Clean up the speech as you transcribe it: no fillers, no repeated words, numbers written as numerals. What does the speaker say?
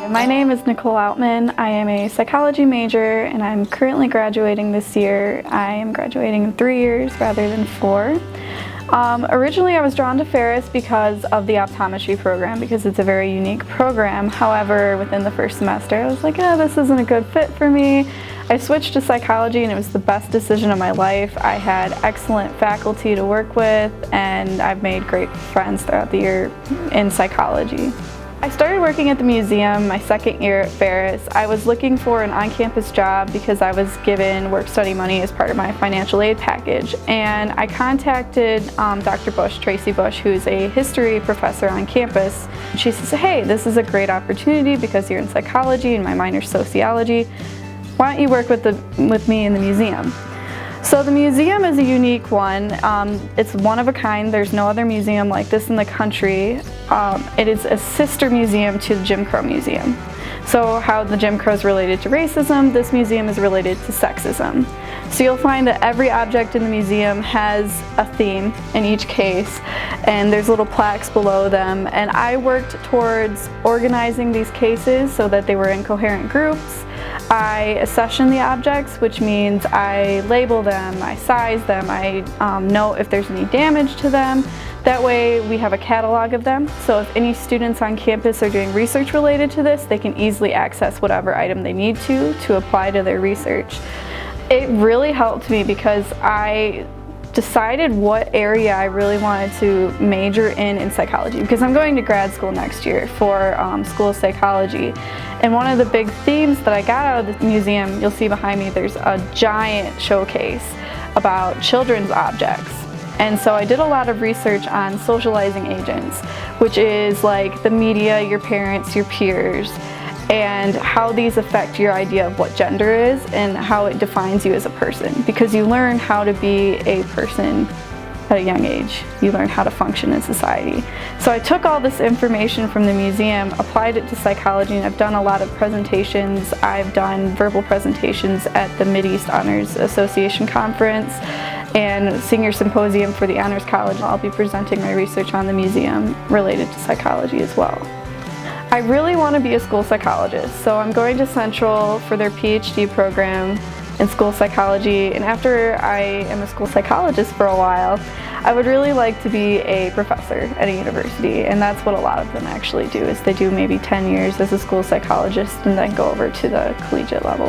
My name is Nicole Outman. I am a psychology major and I'm currently graduating this year. I am graduating in 3 years rather than 4. Originally I was drawn to Ferris because of the optometry program because it's a very unique program. However, within the first semester I was like, this isn't a good fit for me. I switched to psychology and it was the best decision of my life. I had excellent faculty to work with and I've made great friends throughout the year in psychology. I started working at the museum my second year at Ferris. I was looking for an on-campus job because I was given work-study money as part of my financial aid package. And I contacted Dr. Bush, Tracy Bush, who's a history professor on campus. She says, hey, this is a great opportunity because you're in psychology and my minor's sociology. Why don't you work with me in the museum? So the museum is a unique one. It's one of a kind. There's no other museum like this in the country. It is a sister museum to the Jim Crow Museum. So how the Jim Crow is related to racism, this museum is related to sexism. So you'll find that every object in the museum has a theme in each case, and there's little plaques below them. And I worked towards organizing these cases so that they were in coherent groups. I accession the objects, which means I label them, I size them, I note if there's any damage to them. That way we have a catalog of them, so if any students on campus are doing research related to this, they can easily access whatever item they need to apply to their research. It really helped me because I decided what area I really wanted to major in psychology, because I'm going to grad school next year for School of Psychology. And one of the big themes that I got out of the museum, you'll see behind me, there's a giant showcase about children's objects. And so I did a lot of research on socializing agents, which is like the media, your parents, your peers, and how these affect your idea of what gender is and how it defines you as a person, because you learn how to be a person at a young age. You learn how to function in society. So I took all this information from the museum, applied it to psychology, and I've done a lot of presentations. I've done verbal presentations at the Mideast Honors Association Conference and Senior Symposium for the Honors College. I'll be presenting my research on the museum related to psychology as well. I really want to be a school psychologist, so I'm going to Central for their PhD program in school psychology, and after I am a school psychologist for a while, I would really like to be a professor at a university, and that's what a lot of them actually do, is they do maybe 10 years as a school psychologist and then go over to the collegiate level.